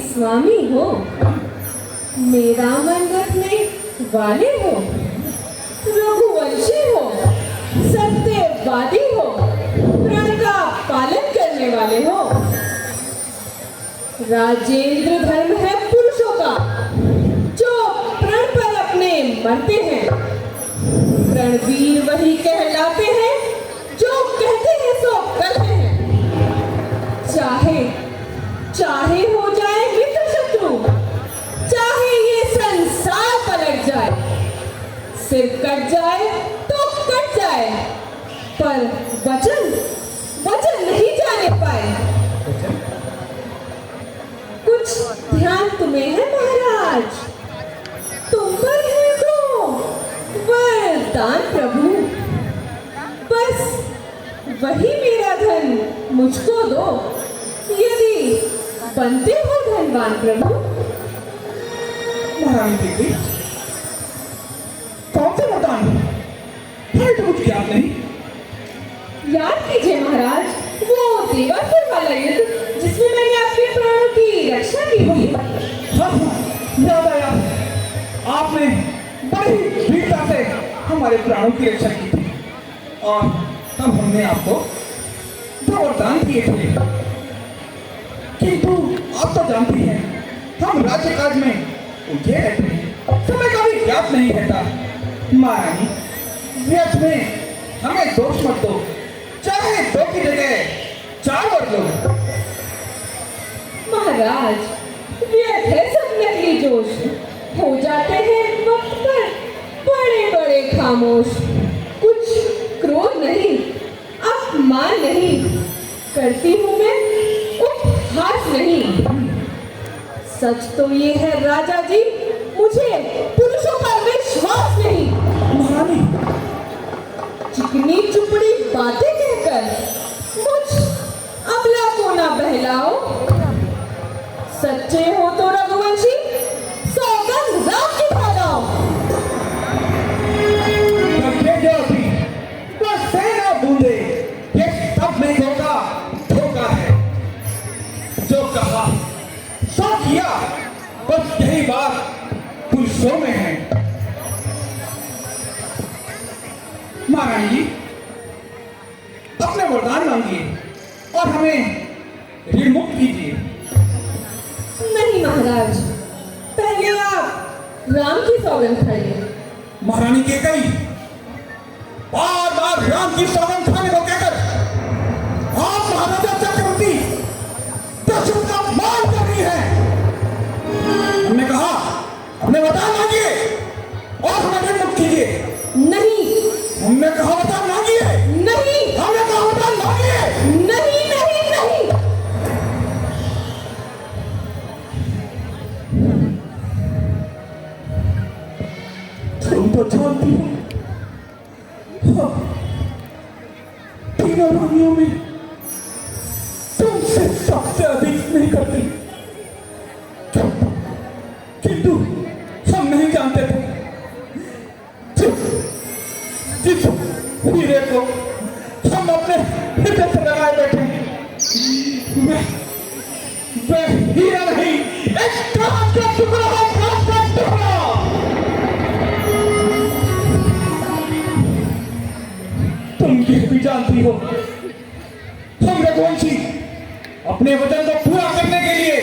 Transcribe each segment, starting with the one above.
स्वामी हो, मेरा मन रखने वाले हो, रघुवंशी हो, सत्यवादी हो, प्रण का पालन करने वाले हो। राजेंद्र धर्म है पुरुषों का, जो प्रण पर अपने मरते हैं। रणवीर वही कहलाते हैं जो कहते हैं सो करते हैं। चाहे हो जाए मित्र शत्रु, चाहे ये संसार पलट जाए, सिर कट जाए तो कट जाए, पर वचन नहीं जाने पाए। कुछ ध्यान तुम्हें है महाराज, तुम पर है तो वरदान प्रभु, बस वही मेरा धन मुझको दो, यदि बनते हो धनवान प्रभु। महारानी देवी, कौन सा वरदान? हमें तो कुछ याद नहीं। याद कीजिए महाराज, वो देवासुर वाला युद्ध जिसमें मैंने आपके प्राणों की रक्षा की थी। हाँ, याद आया। आपने बड़ी वीरता से हमारे प्राणों की रक्षा की थी, और तब हमने आपको दो वरदान दिए थे। किंतु आप तो जानती हैं, हम राज्य काज में उलझे रहते हैं, समय का भी ज्ञात नहीं रहता। महारानी, व्यर्थ में हमें दोष मत दो, चाहे दो की जगह चार वर लो। महाराज, व्यर्थ है सब नकली जोश, हो जाते हैं वक्त पर बड़े बड़े खामोश। कुछ क्रोध नहीं, अपमान नहीं करती हूँ मैं, उपहास नहीं। सच तो ये है राजा जी, मुझे पुरुषों पर विश्वास नहीं। महारानी, चिकनी चुपड़ी बातें कहकर मुझ अबला को ना बहलाओ। सच्चे हो तो रघुवंशी, सौगंध राम की खाओ। बस सेना बूंदे, ये सब नहीं होगा, धोखा है। जो कहा सो किया, बस यही बात पुरुषों में है। महारानी जी, अपने वरदान मांगिए और हमें ऋण मुक्त कीजिए। नहीं महाराज, पहले आप राम की सौगंध खाइए। महारानी केकई बार बार राम की सौगंध खाने को कहकर आप महाराजा चक्रवर्ती दशरथ का अपमान कर रही है। हमने कहा अपने वरदान मांगिए और हमें ऋण मुक्त कीजिए। नहीं, हमने कहा वरदान मांगिए। नहीं, हमने कहा वरदान मांगिए। नहीं, नहीं, नहीं। तुम तो जानती हो, हाँ, तीनों रानियों में तुमसे सबसे अधिक स्नेह करती, किंतु हम नहीं जानते थे जिस हीरे को हम अपने हृदय से लगाए बैठे, वह हीरा नहीं, एक कांच का टुकड़ा है, कांच का टुकड़ा। तुम ये भी जानती हो, हम रघुवंशी अपने वचन को पूरा करने के लिए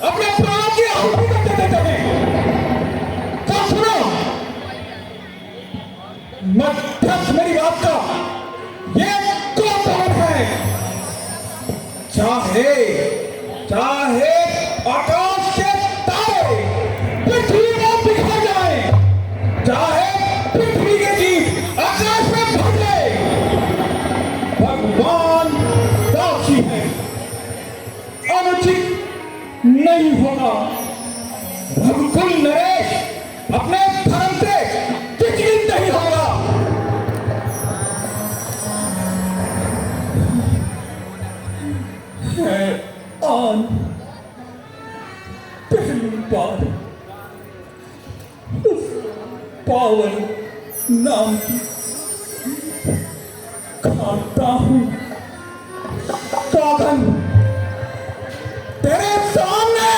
अपने प्राणों की आहुति कर देते हैं। तो सुनो, मध्यस्थ मेरी बात का ये कौन है। चाहे आकाश के तारे पृथ्वी में बिखर जाए, चाहे पृथ्वी के जीव आकाश में भर जाए, भगवान साक्षी है, अनुचित नहीं होगा। रघुकुल नरेश अपने धर्म से विचलित नहीं होगा। है आन पहली बार उस पावन नाम की खाता हूं सौगंध तेरे सामने।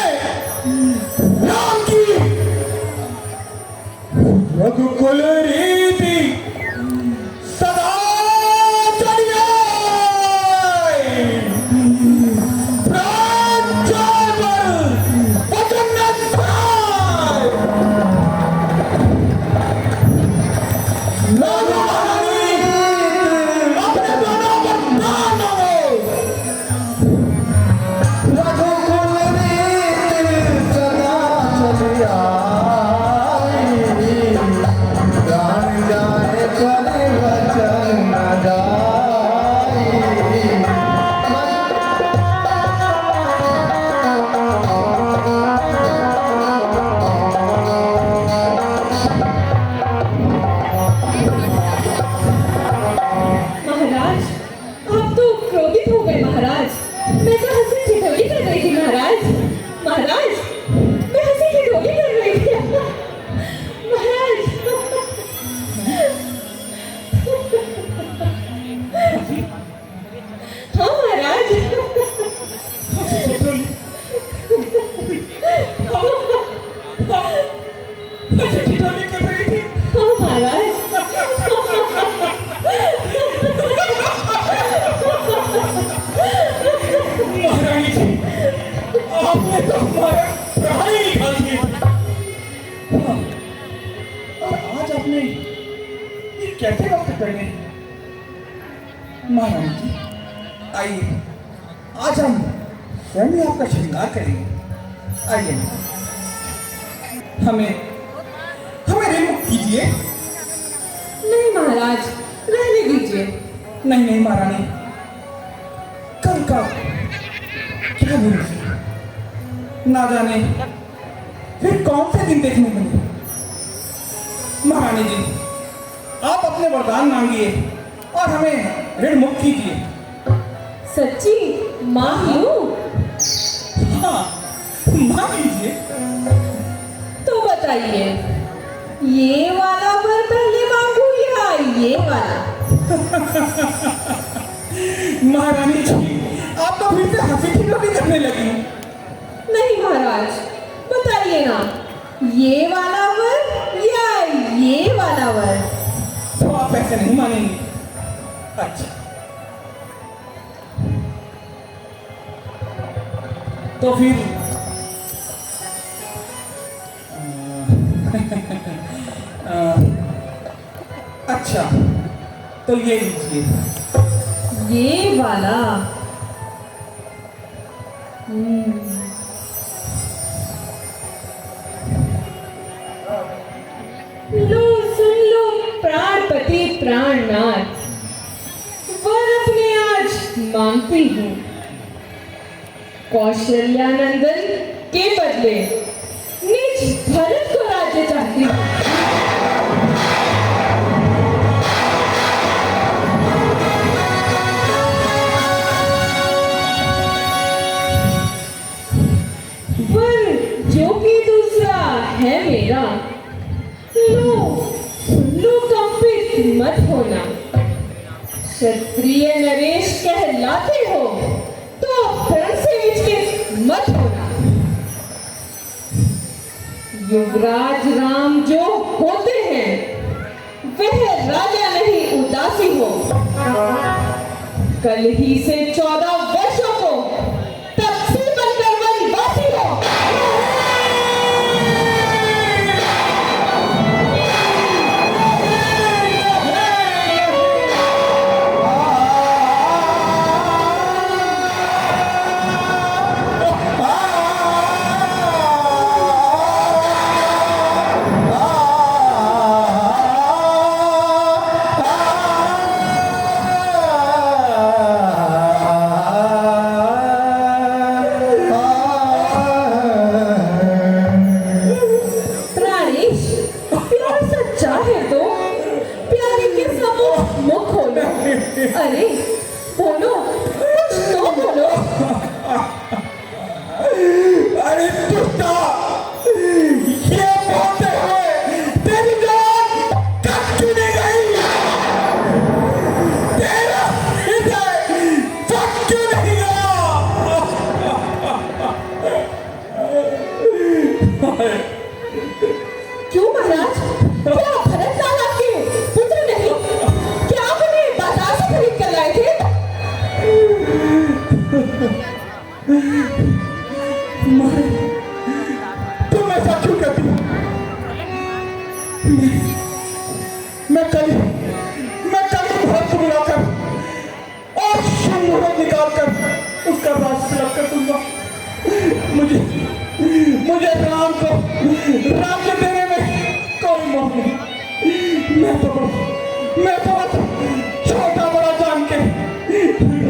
जाए, प्राण जाए पर वचन न जाए। महाराज, आप तो क्रोधित हो गए महाराज। मैं तो हंसी ठिठोली कर रही थी महाराज। महाराज, मैं हंसी ठिठोली कर रही थी महाराज। हाँ महाराज। ठिठोली कर रही थी। हाँ महाराज। महारानी जी, आपने तो हमारा प्राण ही निकाल दिया। हाँ, और आज आपने ये कैसे वक्त पहने? महारानी जी, आइए, आज हम स्वयं ही आपका श्रृंगार करेंगे। आइए, हमें हमें रिमुख कीजिए। नहीं महाराज, रहने दीजिए। नहीं नहीं महारानी, कल का क्या भरोसा, ना जाने फिर कौन से दिन देखने मिले। महारानी जी, आप अपने वरदान मांगिए और हमें ऋण मुक्त कीजिए। सच्ची मांग लूं? हाँ, मांग लीजिए। तो बताइए, ये वाला वर पहले मांगू या ये वाला? महारानी जी, आप तो फिर से हंसी ठिठोली करने लगी। नहीं महाराज, बताइए ना, ये वाला वर या ये वाला वर? तो आप ऐसे नहीं मानेंगे। अच्छा, तो फिर अच्छा, तो ये लीजिए। ये वाला? लो सुन लो प्राणपति प्राणनाथ, वर अपने आज मांगती हूँ। कौशल्यानंदन के बदले निज भरत को राज्य चाहती हूँ। वर जो कि दूसरा है मेरा, लो कंपित मत होना। क्षत्रिय नरेश कहलाते हो तो धर्म से विचलित मत होना। युवराज राम जो होते हैं वह राजा नहीं उदासी हो। कल ही से 14 वर्षों को तपसी बनकर वनवासी हो। अरे बोलो, कुछ तो बोलो। अरे दुष्टा, ये बोलते हुए तेरी जान कब चुनी गई? तेरा हृदय फट क्यों नहीं गया? क्यों महाराज, क्या भरत लाल आपके पुत्र नहीं? क्या आप उन्हें बाजार से खरीद कर लाए थे? तुम ऐसा क्यों कहती हो? मैं कल भरत को बुलाकर और शुभ मुहूर्त निकालकर उसका राज तिलक कर दूंगा। मुझे राम को राज्य देने में कोई मोह नहीं। मैं तो बस छोटा बड़ा जान के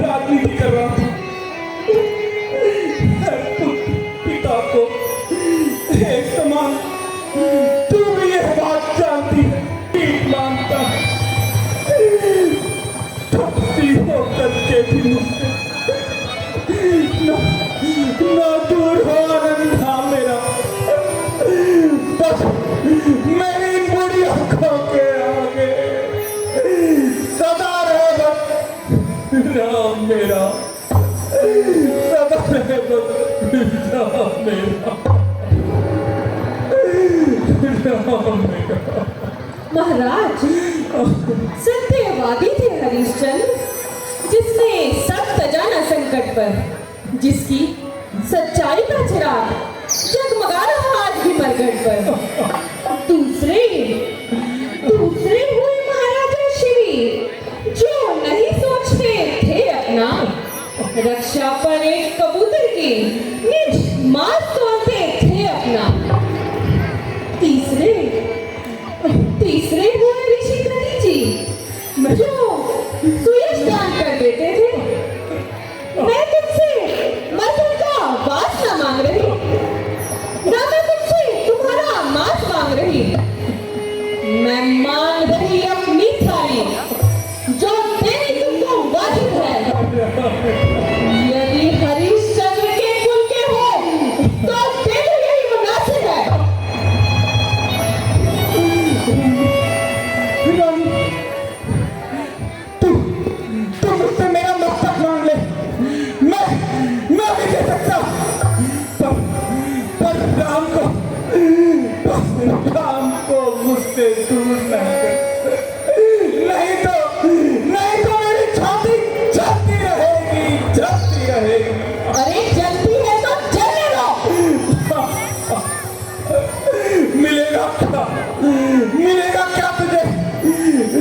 राजनीति कर रहा था। पिता को एक समान तू भी यह बात जानती है, ठीक मानता थकती होकर के भी मुझसे ना दूर हो आनंदा मेरा, बस मेरी बुरी आंखों के आगे सदा रहे बस राम मेरा, सदा रहे बस राम मेरा, राम मेरा। महाराज, सत्यवादी थे हरिश्चंद्र, जिसने सब जाना संकट पर, जिसकी सच्चाई का चिराग जगमगा रहा आज भी मरघट पर। दूसरे हुए महाराजा श्री, जो नहीं सोचते थे अपना, रक्षा पर एक कबूतर की निज मात तोड़ते थे अपना। तीसरे हुए ऋषि कृति जी, जो सुयश दान कर देते थे। मैं तुमसे मधुर का वास न मांग रही, न मैं तुमसे तुम्हारा मांस मांग रही, मैं मांग रही अपनी थाली, जो देनी तुमको वाजिब है। यदि हरिश्चंद्र के कुल के हो तो दे दो, यही मुनासिब है। तू मुझसे मेरा मस्तक मांग ले, मैं भी दे सकता, पर राम को मुझसे दूर न कर, नहीं तो मेरी छाती जलती रहेगी। अरे जलती है तो जलने दो। मिलेगा क्या तुझे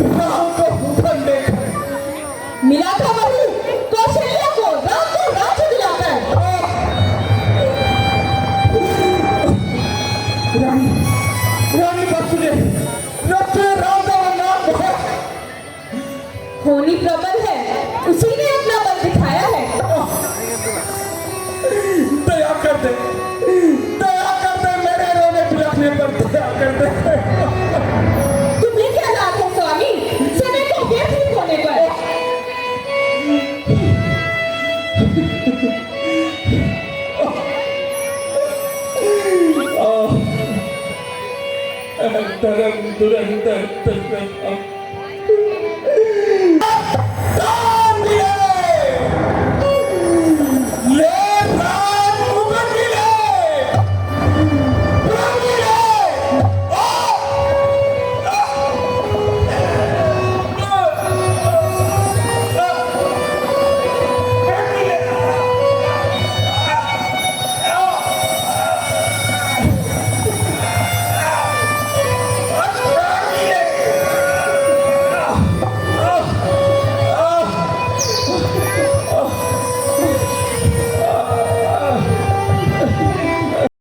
राम को ठंडे? मिला था वही कौशल्या को, राम को राज्य दिलाकर। रानी बस तुझे राम का नाम है। होनी प्रबल है, उसी ने अपना बल दिखाया है। दया कर दे मेरे रोने पिलाने पर, दया कर दे। तुम्हें क्या लाभ है स्वामी समय को व्यतीत होने पर? धर्म धुरंधर